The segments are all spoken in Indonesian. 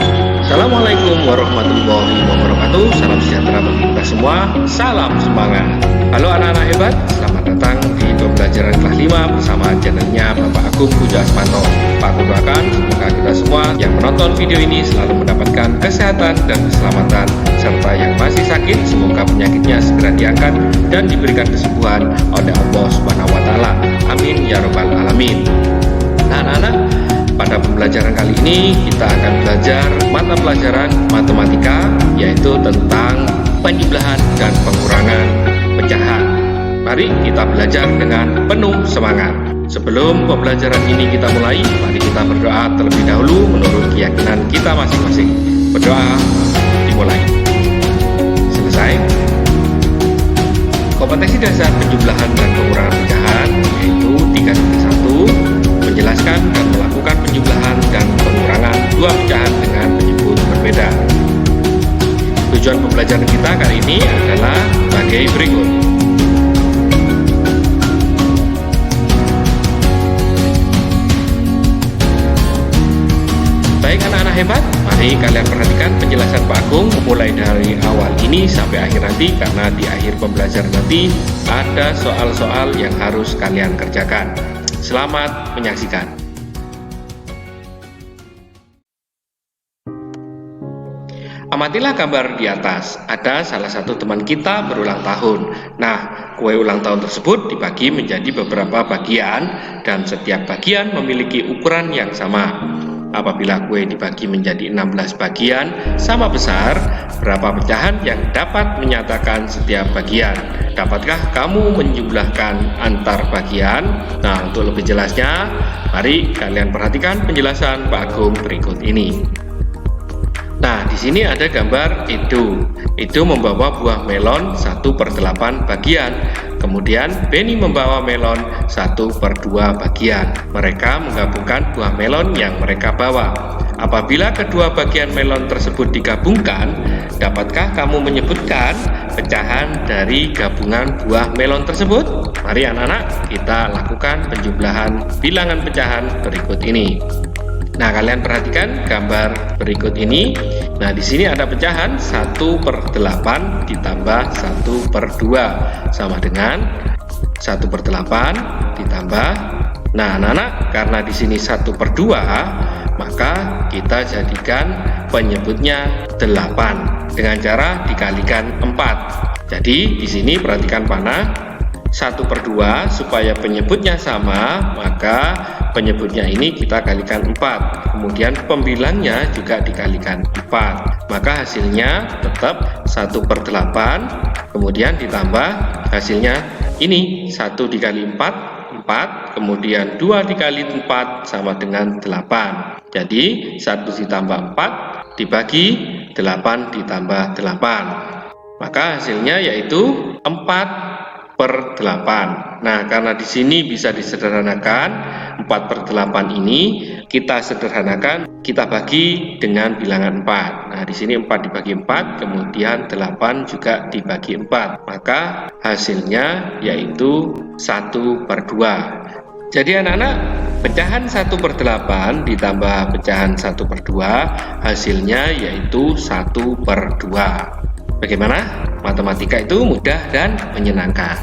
Assalamualaikum warahmatullahi wabarakatuh. Salam sejahtera bagi kita semua. Salam semangat. Halo anak-anak hebat, selamat datang di pembelajaran kelas 5 bersama channelnya Bapak Agung Puja Asmanto. Pak Agung doakan semoga kita semua yang menonton video ini selalu mendapatkan kesehatan dan keselamatan, serta yang masih sakit semoga penyakitnya segera diangkat dan diberikan kesembuhan oleh Allah Subhanahu wa taala. Amin ya rabbal alamin. Nah, anak-anak, pada pembelajaran kali ini kita akan belajar mata pelajaran matematika, yaitu tentang penjumlahan dan pengurangan pecahan. Mari kita belajar dengan penuh semangat. Sebelum pembelajaran ini kita mulai, mari kita berdoa terlebih dahulu menurut keyakinan kita masing-masing. Berdoa dimulai. Selesai. Kompetensi dasar penjumlahan dan pengurangan pecahan yaitu 3.1, menjelaskan dan melakukan penjumlahan dan pengurangan dua pecahan dengan penyebut berbeda. Tujuan pembelajaran kita kali ini adalah sebagai berikut. Baik anak-anak hebat, mari kalian perhatikan penjelasan Pak Agung mulai dari awal ini sampai akhir nanti, karena di akhir pembelajaran nanti ada soal-soal yang harus kalian kerjakan. Selamat menyaksikan. Amatilah gambar di atas. Ada salah satu teman kita berulang tahun. Nah, kue ulang tahun tersebut dibagi menjadi beberapa bagian dan setiap bagian memiliki ukuran yang sama. Apabila kue dibagi menjadi 16 bagian sama besar, berapa pecahan yang dapat menyatakan setiap bagian? Dapatkah kamu menjumlahkan antar bagian? Nah, untuk lebih jelasnya, mari kalian perhatikan penjelasan Pak Agung berikut ini. Nah, di sini ada gambar Edo. Edo membawa buah melon 1/8 bagian. Kemudian Benny membawa melon 1/2 bagian. Mereka menggabungkan buah melon yang mereka bawa. Apabila kedua bagian melon tersebut digabungkan, dapatkah kamu menyebutkan pecahan dari gabungan buah melon tersebut? Mari anak-anak, kita lakukan penjumlahan bilangan pecahan berikut ini. Nah, kalian perhatikan gambar berikut ini. Nah, di sini ada pecahan 1/8 ditambah 1/2 sama dengan 1/8 ditambah. Nah, anak-anak, karena di sini 1/2, maka kita jadikan penyebutnya 8 dengan cara dikalikan 4. Jadi di sini perhatikan panah 1/2, supaya penyebutnya sama, maka penyebutnya ini kita kalikan 4, kemudian pembilangnya juga dikalikan 4, maka hasilnya tetap 1/8, kemudian ditambah hasilnya ini 1 dikali 4, 4, kemudian 2 dikali 4 sama dengan 8. Jadi 1 ditambah 4 dibagi 8 ditambah 8, maka hasilnya yaitu 4/8. Nah, karena di sini bisa disederhanakan, 4/8 ini kita sederhanakan, kita bagi dengan bilangan 4. Nah, di sini 4 dibagi 4, kemudian 8 juga dibagi 4, maka hasilnya yaitu 1/2. Jadi anak-anak, pecahan 1/8 ditambah pecahan 1/2 hasilnya yaitu 1/2. Bagaimana? Matematika itu mudah dan menyenangkan.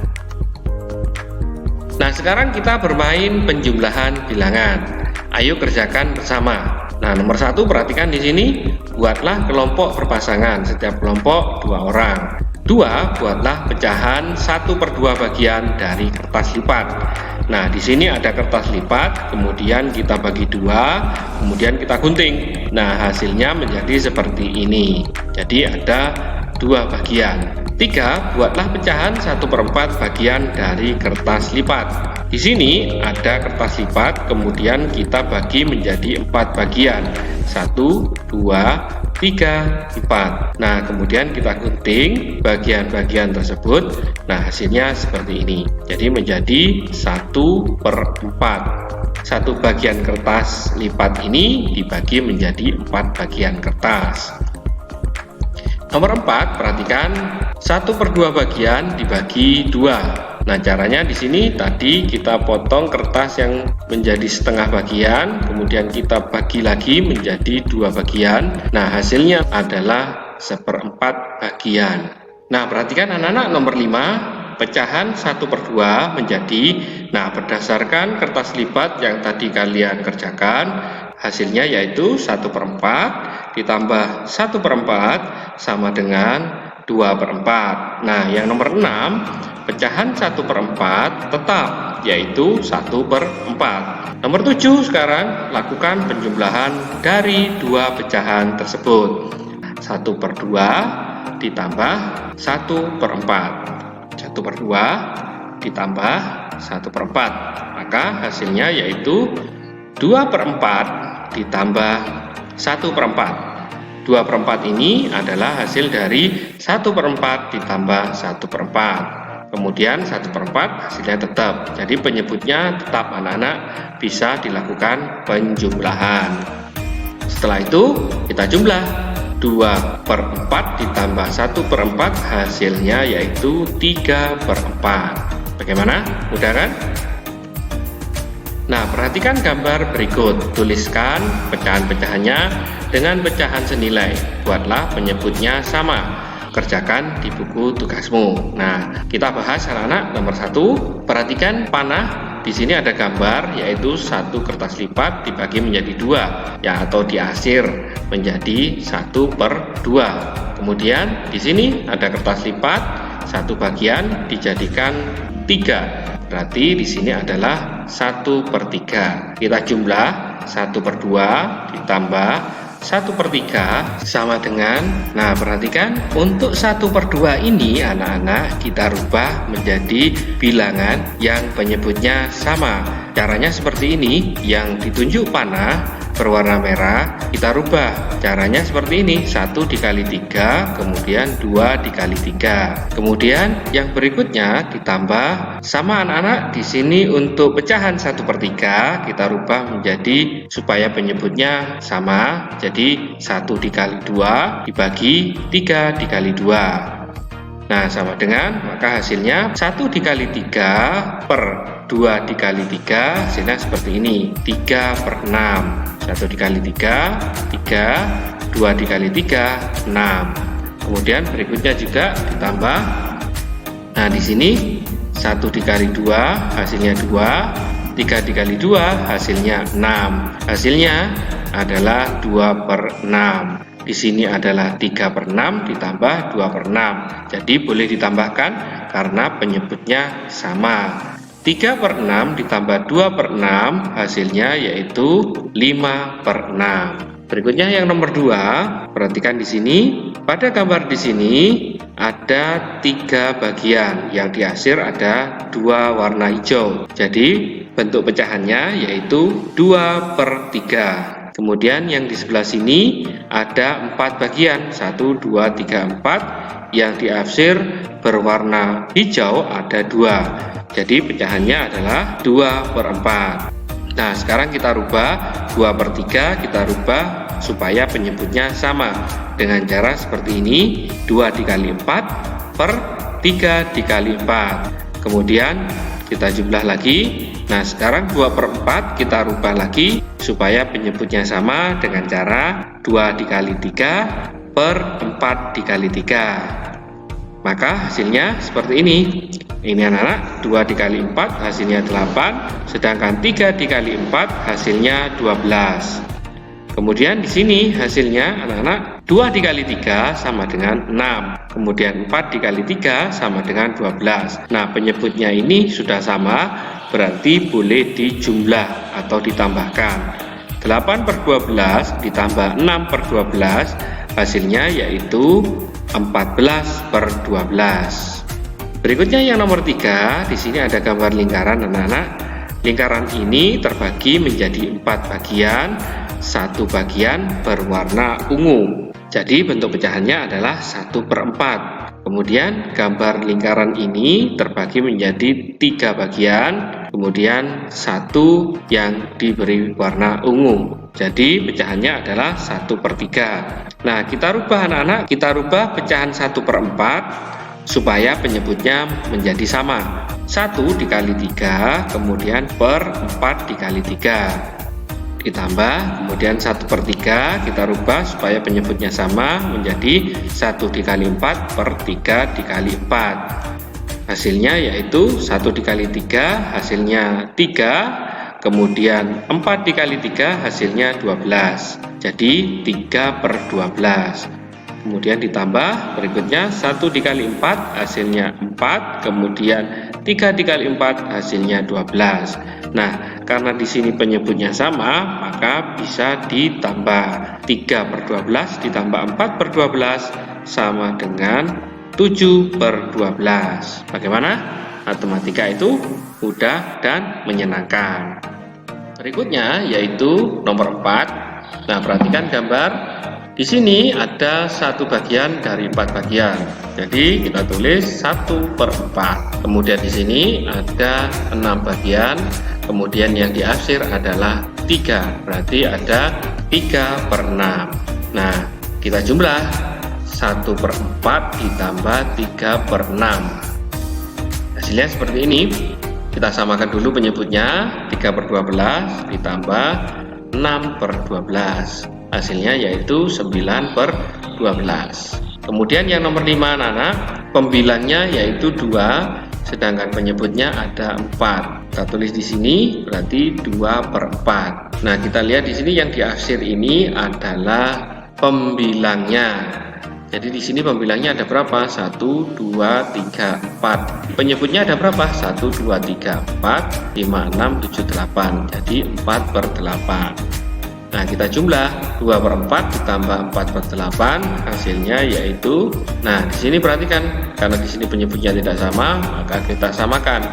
Nah, sekarang kita bermain penjumlahan bilangan. Ayo kerjakan bersama. Nah, nomor 1, perhatikan di sini, buatlah kelompok berpasangan, setiap kelompok 2 orang. 2, buatlah pecahan 1/2 bagian dari kertas lipat. Nah, di sini ada kertas lipat, kemudian kita bagi 2, kemudian kita gunting. Nah, hasilnya menjadi seperti ini. Jadi ada 2 bagian. 3, buatlah pecahan 1/4 bagian dari kertas lipat. Di sini ada kertas lipat, kemudian kita bagi menjadi 4 bagian. 1, 2, 3, 4. Nah, kemudian kita gunting bagian-bagian tersebut. Nah, hasilnya seperti ini. Jadi menjadi 1/4. Satu bagian kertas lipat ini dibagi menjadi 4 bagian kertas. Nomor 4, perhatikan 1/2 bagian dibagi 2. Nah, caranya di sini tadi kita potong kertas yang menjadi setengah bagian, kemudian kita bagi lagi menjadi 2 bagian. Nah, hasilnya adalah 1/4 bagian. Nah, perhatikan anak-anak nomor 5, pecahan 1/2 menjadi, nah berdasarkan kertas lipat yang tadi kalian kerjakan, hasilnya yaitu 1/4 ditambah 1/4 sama dengan 2/4. Nah, yang nomor 6, pecahan 1/4 tetap, yaitu 1/4. Nomor 7 sekarang, lakukan penjumlahan dari 2 pecahan tersebut. 1/2 ditambah 1/4. 1/2 ditambah 1/4. Maka hasilnya yaitu 2/4 ditambah 1/4. 2/4 ini adalah hasil dari 1/4 ditambah 1/4. Kemudian 1/4 hasilnya tetap. Jadi penyebutnya tetap anak-anak, bisa dilakukan penjumlahan. Setelah itu kita jumlah. 2/4 ditambah 1/4 hasilnya yaitu 3/4. Bagaimana? Mudah kan? Nah, perhatikan gambar berikut. Tuliskan pecahan-pecahannya dengan pecahan senilai. Buatlah penyebutnya sama. Kerjakan di buku tugasmu. Nah, kita bahas anak-anak nomor 1. Perhatikan panah. Di sini ada gambar, yaitu 1 kertas lipat dibagi menjadi 2, ya, atau diasir menjadi 1/2. Kemudian di sini ada kertas lipat, 1 bagian dijadikan 3. Berarti di sini adalah 1/3. Kita jumlah 1/2 ditambah 1/3 sama dengan, nah perhatikan, untuk 1/2 ini anak-anak kita rubah menjadi bilangan yang penyebutnya sama. Caranya seperti ini, yang ditunjuk panah berwarna merah kita rubah. Caranya seperti ini, 1 dikali 3, kemudian 2 dikali 3. Kemudian yang berikutnya ditambah sama anak-anak. Di sini untuk pecahan 1/3 kita rubah menjadi supaya penyebutnya sama. Jadi 1 dikali 2 dibagi 3 dikali 2. Nah, sama dengan, maka hasilnya 1 dikali 3 per 2 dikali 3, hasilnya seperti ini, 3/6. 1 dikali 3, 3, 2 dikali 3, 6. Kemudian berikutnya juga ditambah. Nah, di sini 1 dikali 2 hasilnya 2, 3 dikali 2 hasilnya 6. Hasilnya adalah 2/6. Di sini adalah 3/6 ditambah 2/6. Jadi boleh ditambahkan karena penyebutnya sama. 3/6 ditambah 2/6 hasilnya yaitu 5/6. Berikutnya yang nomor 2, perhatikan di sini. Pada gambar di sini ada 3 bagian, yang diasir ada 2 warna hijau. Jadi bentuk pecahannya yaitu 2/3. Kemudian yang di sebelah sini ada 4 bagian, 1, 2, 3, 4. Yang diarsir berwarna hijau ada 2. Jadi pecahannya adalah 2/4. Nah, sekarang kita rubah 2/3, kita rubah supaya penyebutnya sama. Dengan cara seperti ini, 2 dikali 4 per 3 dikali 4. Kemudian kita jumlah lagi. Nah, sekarang 2/4 kita rubah lagi supaya penyebutnya sama dengan cara 2 dikali 3 per 4 dikali 3. Maka hasilnya seperti ini. Ini anak-anak, 2 dikali 4 hasilnya 8, sedangkan 3 dikali 4 hasilnya 12. Kemudian di sini hasilnya anak-anak, 2 dikali 3 sama dengan 6. Kemudian 4 dikali 3 sama dengan 12. Nah, penyebutnya ini sudah sama, berarti boleh dijumlah atau ditambahkan. 8/12 ditambah 6/12 hasilnya yaitu 14/12. Berikutnya yang nomor 3, di sini ada gambar lingkaran anak-anak. Lingkaran ini terbagi menjadi 4 bagian, 1 bagian berwarna ungu. Jadi bentuk pecahannya adalah 1/4. Kemudian gambar lingkaran ini terbagi menjadi 3 bagian, kemudian 1 yang diberi warna ungu. Jadi pecahannya adalah 1/3. Nah, kita rubah anak-anak, kita rubah pecahan 1/4 supaya penyebutnya menjadi sama. 1 dikali 3, kemudian per 4 dikali 3. Ditambah, kemudian 1/3 kita rubah supaya penyebutnya sama menjadi 1 dikali 4 per 3 dikali 4. Hasilnya yaitu 1 dikali 3 hasilnya 3, kemudian 4 dikali 3 hasilnya 12. Jadi 3/12. Kemudian ditambah berikutnya 1 dikali 4 hasilnya 4, kemudian 3 dikali 4 hasilnya 12. Nah, karena di sini penyebutnya sama, maka bisa ditambah. 3/12 ditambah 4/12 sama dengan 7/12. Bagaimana? Matematika itu mudah dan menyenangkan. Berikutnya yaitu nomor 4. Nah, perhatikan gambar. Di sini ada satu bagian dari 4 bagian. Jadi kita tulis 1/4. Kemudian di sini ada 6 bagian. Kemudian yang diarsir adalah 3. Berarti ada 3/6. Nah, kita jumlah 1/4 ditambah 3/6. Hasilnya seperti ini. Kita samakan dulu penyebutnya. 3/12 ditambah 6/12. Hasilnya yaitu 9/12. Kemudian yang nomor 5 anak-anak, pembilangnya yaitu 2, sedangkan penyebutnya ada 4. Kita tulis di sini berarti 2/4. Nah, kita lihat di sini yang diarsir ini adalah pembilangnya. Jadi di sini pembilangnya ada berapa? 1, 2, 3, 4. Penyebutnya ada berapa? 1, 2, 3, 4, 5, 6, 7, 8. Jadi 4/8. Nah, kita jumlah 2/4 ditambah 4/8, hasilnya yaitu, nah di sini perhatikan, karena di sini penyebutnya tidak sama, maka kita samakan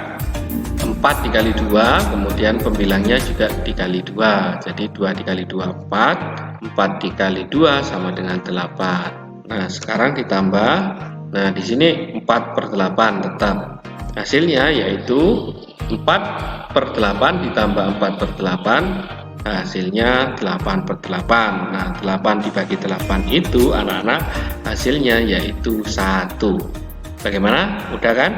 4 dikali 2, kemudian pembilangnya juga dikali 2. Jadi 2 dikali 2 4, 4 dikali 2 sama dengan 8. Nah, sekarang ditambah, nah di sini 4/8 tetap. Hasilnya yaitu 4/8 ditambah 4/8, hasilnya 8/8. Nah, 8 dibagi 8 itu anak-anak hasilnya yaitu 1. Bagaimana? Mudah kan?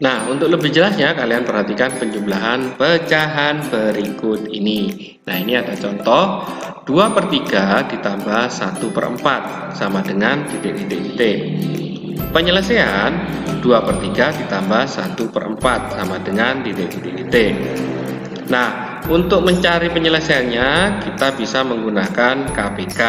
Nah, untuk lebih jelasnya kalian perhatikan penjumlahan pecahan berikut ini. Nah, ini ada contoh 2/3 ditambah 1/4 sama dengan titik-titik-titik. Penyelesaian 2/3 ditambah 1/4 sama dengan titik-titik-titik. Nah, untuk mencari penyelesaiannya kita bisa menggunakan KPK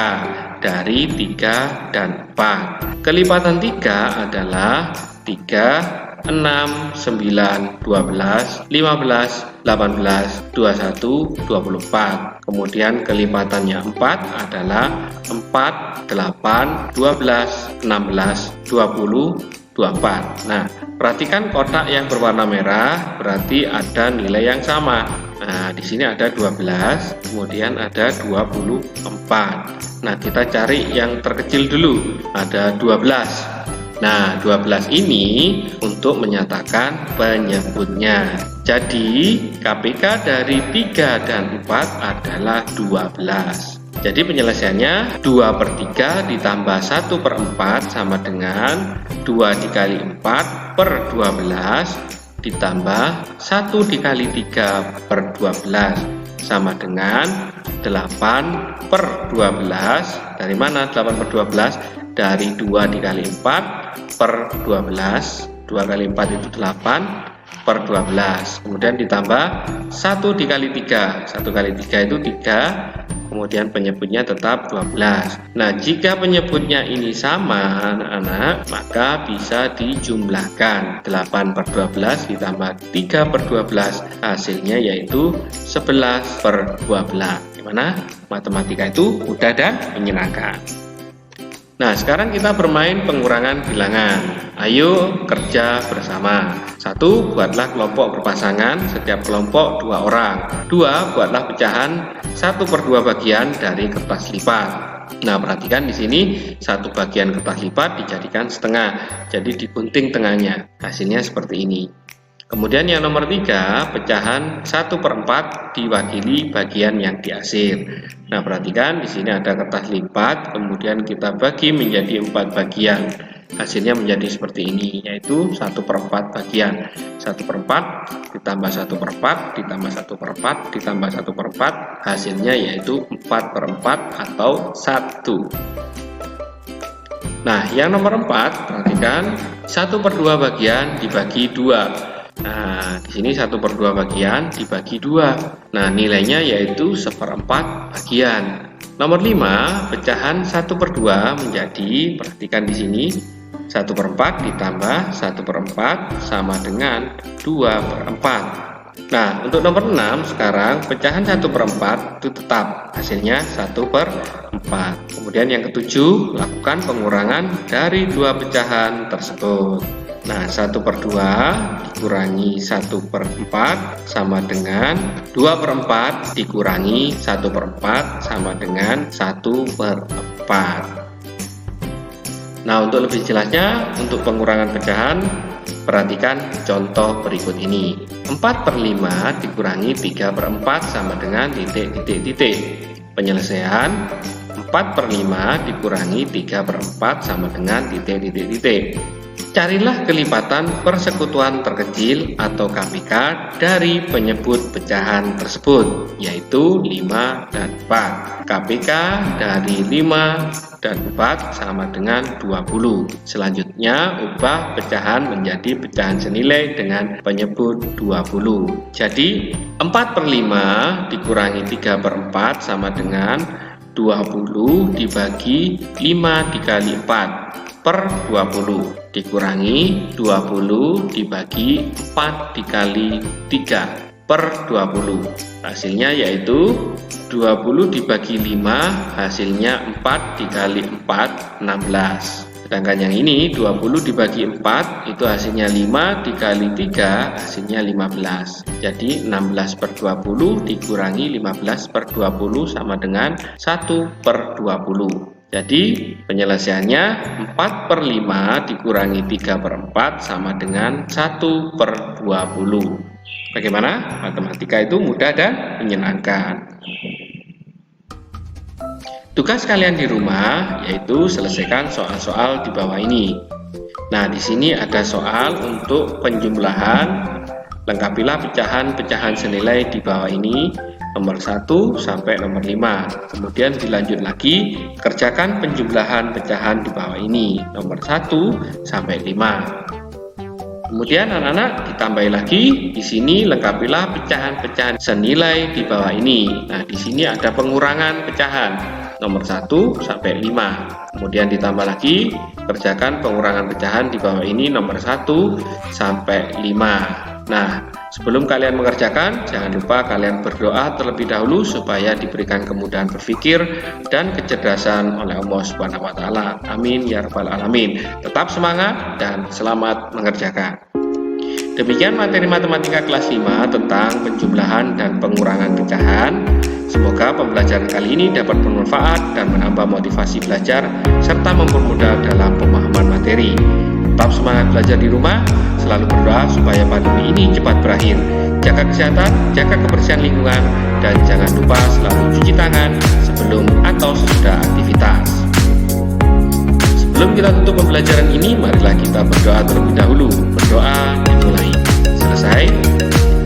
dari 3 dan 4. Kelipatan 3 adalah 3, 6, 9, 12, 15, 18, 21, 24. Kemudian kelipatannya 4 adalah 4, 8, 12, 16, 20, 24. Nah, perhatikan kotak yang berwarna merah berarti ada nilai yang sama. Nah, di sini ada 12, kemudian ada 24. Nah, kita cari yang terkecil dulu. Ada 12. Nah, 12 ini untuk menyatakan penyebutnya. Jadi, KPK dari 3 dan 4 adalah 12. Jadi penyelesaiannya 2/3 ditambah 1/4 sama dengan 2 dikali 4 per 12 ditambah 1 dikali 3 per 12 sama dengan 8/12. Dari mana 8/12? Dari 2 dikali 4 per 12. 2 kali 4 itu 8 per 12. Kemudian ditambah 1 dikali 3. 1 kali 3 itu 3. Kemudian penyebutnya tetap 12. Nah, jika penyebutnya ini sama anak-anak, maka bisa dijumlahkan. 8/12 ditambah 3/12, hasilnya yaitu 11/12. Gimana? Matematika itu mudah dan menyenangkan. Nah, sekarang kita bermain pengurangan bilangan. Ayo kerja bersama. 1. Buatlah kelompok berpasangan, setiap kelompok 2 orang. 2. Buatlah pecahan 1/2 bagian dari kertas lipat. Nah, perhatikan di sini 1 bagian kertas lipat dijadikan setengah, jadi digunting tengahnya. Hasilnya seperti ini. Kemudian yang nomor 3, pecahan 1/4 diwakili bagian yang diarsir. Nah, perhatikan di sini ada kertas lipat, kemudian kita bagi menjadi 4 bagian. hasilnya menjadi seperti ini, yaitu 1/4 bagian. 1/4 ditambah 1/4 ditambah 1/4 ditambah 1/4, hasilnya yaitu 4/4 atau 1. Nah, yang nomor 4, perhatikan 1/2 bagian dibagi 2. Nah, di sini 1/2 bagian dibagi 2. Nah, nilainya yaitu 1/4 bagian. Nomor 5, pecahan 1/2 menjadi, perhatikan di sini, 1/4 ditambah 1/4 sama dengan 2/4. Nah, untuk nomor 6 sekarang pecahan 1/4 itu tetap hasilnya 1/4. Kemudian yang ketujuh, lakukan pengurangan dari dua pecahan tersebut. Nah, 1/2 dikurangi 1/4 sama dengan 2/4 dikurangi 1/4 sama dengan 1/4. Nah, untuk lebih jelasnya, untuk pengurangan pecahan, perhatikan contoh berikut ini. 4/5 dikurangi 3/4 sama dengan titik. Penyelesaian 4/5 dikurangi 3/4 sama dengan titik. Carilah kelipatan persekutuan terkecil atau KPK dari penyebut pecahan tersebut, yaitu 5 dan 4. KPK dari 5 dan 4 sama dengan 20. Selanjutnya, ubah pecahan menjadi pecahan senilai dengan penyebut 20. Jadi, 4/5 dikurangi 3/4 sama dengan 20 dibagi 5 dikali 4 per 20 dikurangi 20 dibagi 4 dikali 3 per 20. Hasilnya yaitu 20 dibagi 5, hasilnya 4 dikali 4, 16. Sedangkan yang ini 20 dibagi 4 itu hasilnya 5 dikali 3, hasilnya 15. Jadi 16/20 dikurangi 15/20 sama dengan 1/20. Jadi penyelesaiannya 4/5 dikurangi 3/4 sama dengan 1/20. Bagaimana? Matematika itu mudah dan menyenangkan. Tugas kalian di rumah yaitu selesaikan soal-soal di bawah ini. Nah, di sini ada soal untuk penjumlahan. Lengkapilah pecahan-pecahan senilai di bawah ini, nomor 1 sampai nomor 5. Kemudian dilanjut lagi, kerjakan penjumlahan pecahan di bawah ini, nomor 1 sampai 5. Kemudian anak-anak ditambahi lagi, di sini lengkapilah pecahan-pecahan senilai di bawah ini. Nah, di sini ada pengurangan pecahan, nomor 1 sampai 5. Kemudian ditambah lagi, kerjakan pengurangan pecahan di bawah ini, nomor 1 sampai 5. Nah, sebelum kalian mengerjakan, jangan lupa kalian berdoa terlebih dahulu supaya diberikan kemudahan berpikir dan kecerdasan oleh Allah Subhanahu wa taala. Amin ya rabbal alamin. Tetap semangat dan selamat mengerjakan. Demikian materi matematika kelas 5 tentang penjumlahan dan pengurangan pecahan. Semoga pembelajaran kali ini dapat bermanfaat dan menambah motivasi belajar serta mempermudah dalam pemahaman materi. Tetap semangat belajar di rumah, selalu berdoa supaya pandemi ini cepat berakhir. Jaga kesehatan, jaga kebersihan lingkungan, dan jangan lupa selalu cuci tangan sebelum atau sesudah aktivitas. Sebelum kita tutup pembelajaran ini, marilah kita berdoa terlebih dahulu. Berdoa dimulai. Selesai.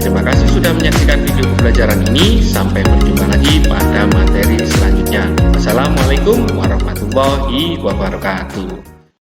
Terima kasih sudah menyaksikan video pembelajaran ini. Sampai berjumpa lagi pada materi selanjutnya. Wassalamualaikum warahmatullahi wabarakatuh.